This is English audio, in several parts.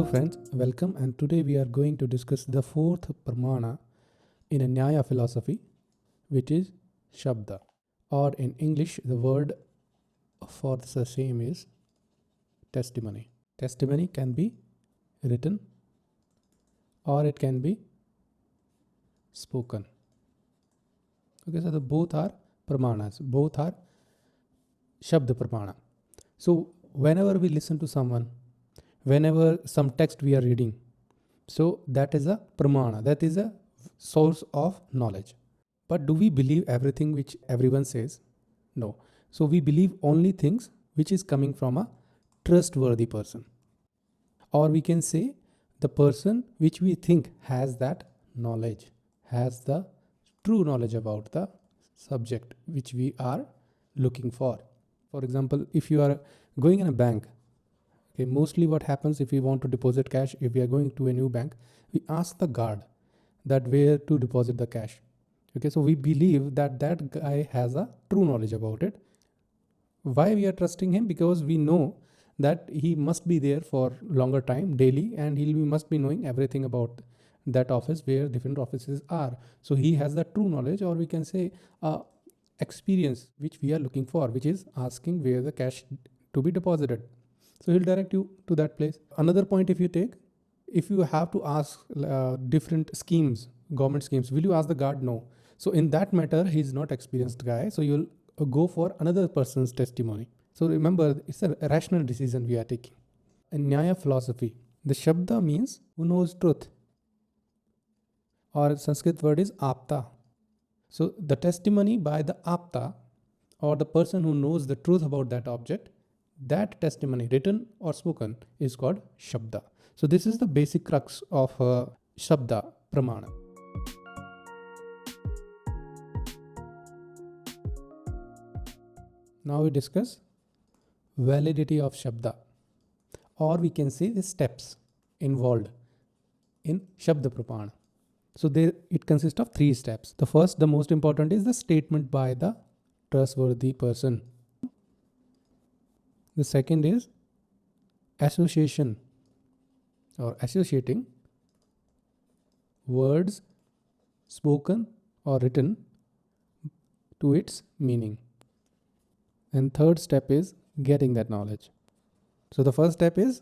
friends, welcome, and today we are going to discuss the fourth Pramana in a Nyaya philosophy, which is Sabda, or in English the word for the same is testimony. Testimony can be written or it can be spoken. Okay, so both are Pramanas, both are Sabda Pramana. So whenever we listen to someone, whenever some text we are reading, so that is a Pramana, that is a source of knowledge. But do we believe everything which everyone says? No. So we believe only things which is coming from a trustworthy person. Or we can say the person which we think has that knowledge, has the true knowledge about the subject which we are looking for. For example, if you are going in a bank, okay, mostly what happens if we want to deposit cash, if we are going to a new bank, we ask the guard that where to deposit the cash. Okay, so we believe that that guy has a true knowledge about it. Why we are trusting him? Because we know that he must be there for longer time daily and he must be knowing everything about that office where different offices are. So he has the true knowledge, or we can say experience which we are looking for, which is asking where the cash to be deposited. So he'll direct you to that place. Another point, if you take, if you have to ask different schemes, government schemes, will you ask the guard? No. So in that matter, he's not experienced guy. So you'll go for another person's testimony. So remember, it's a rational decision we are taking. In Nyaya philosophy, the Shabda means who knows truth. Or Sanskrit word is Apta. So the testimony by the Apta, or the person who knows the truth about that object, that testimony, written or spoken, is called Shabda. So this is the basic crux of Sabda Pramana. Now we discuss validity of Shabda, or we can say the steps involved in Sabda Pramana. So it consists of 3 steps. The first, the most important, is the statement by the trustworthy person. The second is association, or associating words spoken or written to its meaning. And third step is getting that knowledge. So the first step is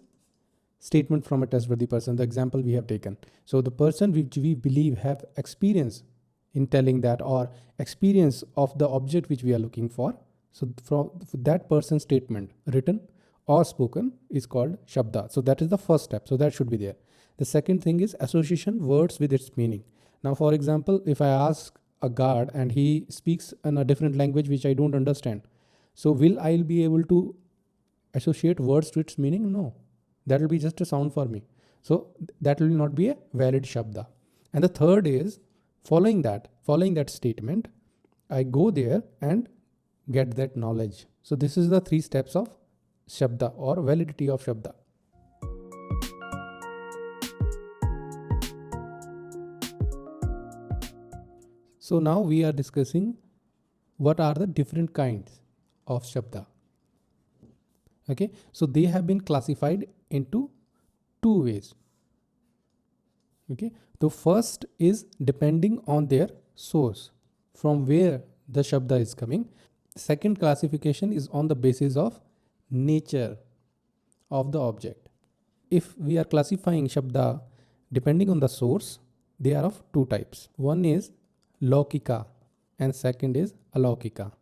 statement from a trustworthy person, the example we have taken. So the person which we believe have experience in telling that, or experience of the object which we are looking for. So from that person's statement, written or spoken, is called Shabda. So that is the first step. So that should be there. The second thing is association words with its meaning. Now, for example, if I ask a guard and he speaks in a different language which I don't understand, so will I be able to associate words to its meaning? No. That will be just a sound for me. So that will not be a valid Shabda. And the third is following that statement, I go there and get that knowledge. So this is the 3 steps of Shabda, or validity of Shabda. So now we are discussing what are the different kinds of Shabda. Okay, so they have been classified into 2 ways. Okay, the first is depending on their source, from where the Shabda is coming. Second classification is on the basis of nature of the object. If we are classifying Shabda depending on the source, they are of 2 types. One is Laukika and second is Alaukika.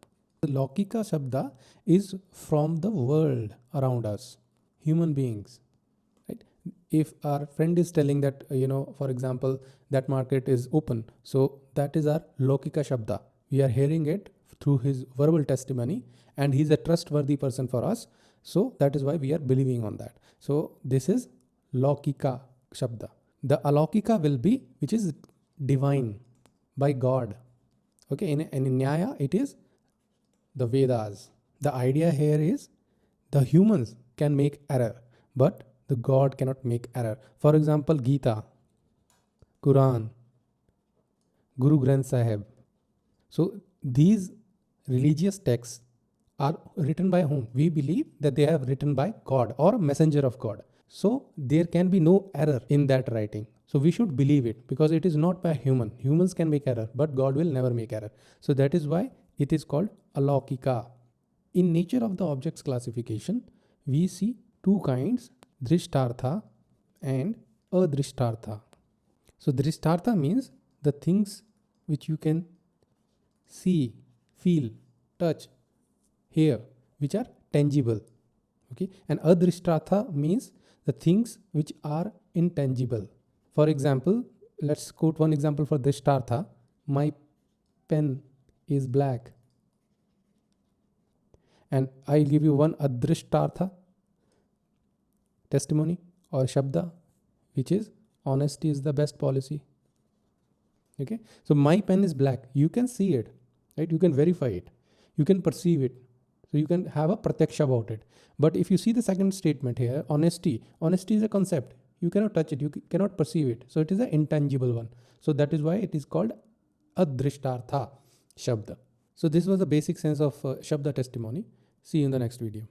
The Laukika Shabda is from the world around us, human beings. Right? If our friend is telling that, for example, that market is open, so that is our Laukika Shabda. We are hearing it through his verbal testimony and he's a trustworthy person for us. So that is why we are believing on that. So this is Laukika Shabda. The Alaukika will be, which is divine, by God. Okay, in Nyaya it is the Vedas. The idea here is the humans can make error, but the God cannot make error. For example, Gita, Quran, Guru Granth Sahib. So these religious texts are written by whom? We believe that they have written by God or messenger of God. So there can be no error in that writing. So we should believe it, because it is not by human. Humans can make error, but God will never make error. So that is why it is called alaukika. In nature of the objects classification, we see two kinds, drishtartha and adrishtartha. So drishtartha means the things which you can see, feel, touch, hear, which are tangible. Okay, and adrishtartha means the things which are intangible. For example, let's quote one example for drishtartha. My pen is black. And I'll give you one adrishtartha testimony or shabda, which is honesty is the best policy. Okay, so my pen is black. You can see it, right? You can verify it. You can perceive it. So you can have a pratyaksha about it. But if you see the second statement here, honesty is a concept. You cannot touch it. You cannot perceive it. So it is an intangible one. So that is why it is called adrishtartha shabda. So this was the basic sense of shabda testimony. See you in the next video.